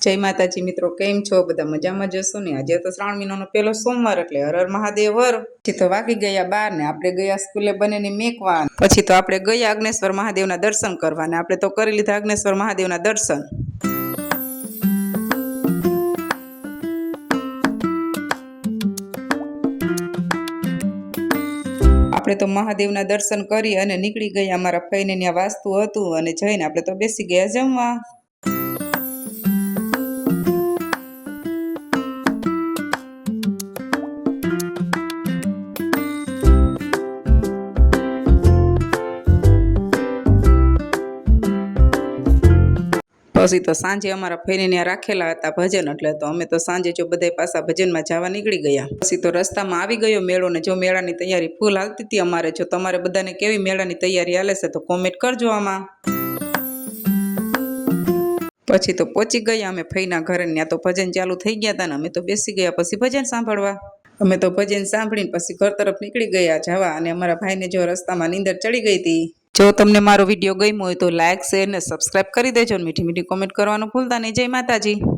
જય માતાજી મિત્રો, કેમ છો? બધા મજામાં જશો ને? આજે તો શ્રાવણ મહિનાનો પહેલો સોમવાર એટલે હર હર મહાદેવ હર. પછી તો વાગી ગયા 12 ને આપણે ગયા સ્કૂલે બનેને મેકવા. પછી તો આપણે ગયા અગ્નેશ્વર મહાદેવના દર્શન કરવા ને આપણે તો કરી લીધા અગ્નેશ્વર મહાદેવના દર્શન. આપણે તો મહાદેવના દર્શન કરી અને નીકળી ગયા. અમારા ફઈને ત્યાં વાસ્તુ હતું અને જઈને આપણે તો બેસી ગયા જમવા. પછી તો સાંજે અમારા ફઈને ત્યાં રાખેલા હતા ભજન, એટલે તો અમે તો સાંજે જો બધા પાછા ભજનમાં જવા નીકળી ગયા. પછી તો રસ્તામાં આવી ગયો મેળો ને જો મેળાની તૈયારી ફૂલ હાલતી હતી અમારે. જો તમારે બધાને કેવી મેળાની તૈયારી હાલે છે તો કોમેન્ટ કરજો આમાં. પછી તો પહોંચી ગયા અમે ફઈના ઘરે. ત્યાં તો ભજન ચાલુ થઈ ગયા હતા ને અમે તો બેસી ગયા પછી ભજન સાંભળવા. અમે તો ભજન સાંભળીને પછી ઘર તરફ નીકળી ગયા જવા. અને અમારા ભાઈને જો રસ્તામાં નીંદર ચડી ગઈ હતી. જો તમને મારો વિડીયો ગમ્યો હોય તો લાઇક, શેર ને સબસ્ક્રાઈબ કરી દેજો. મીઠી મીઠી કોમેન્ટ કરવાનું ભૂલતા નહીં. જય માતાજી.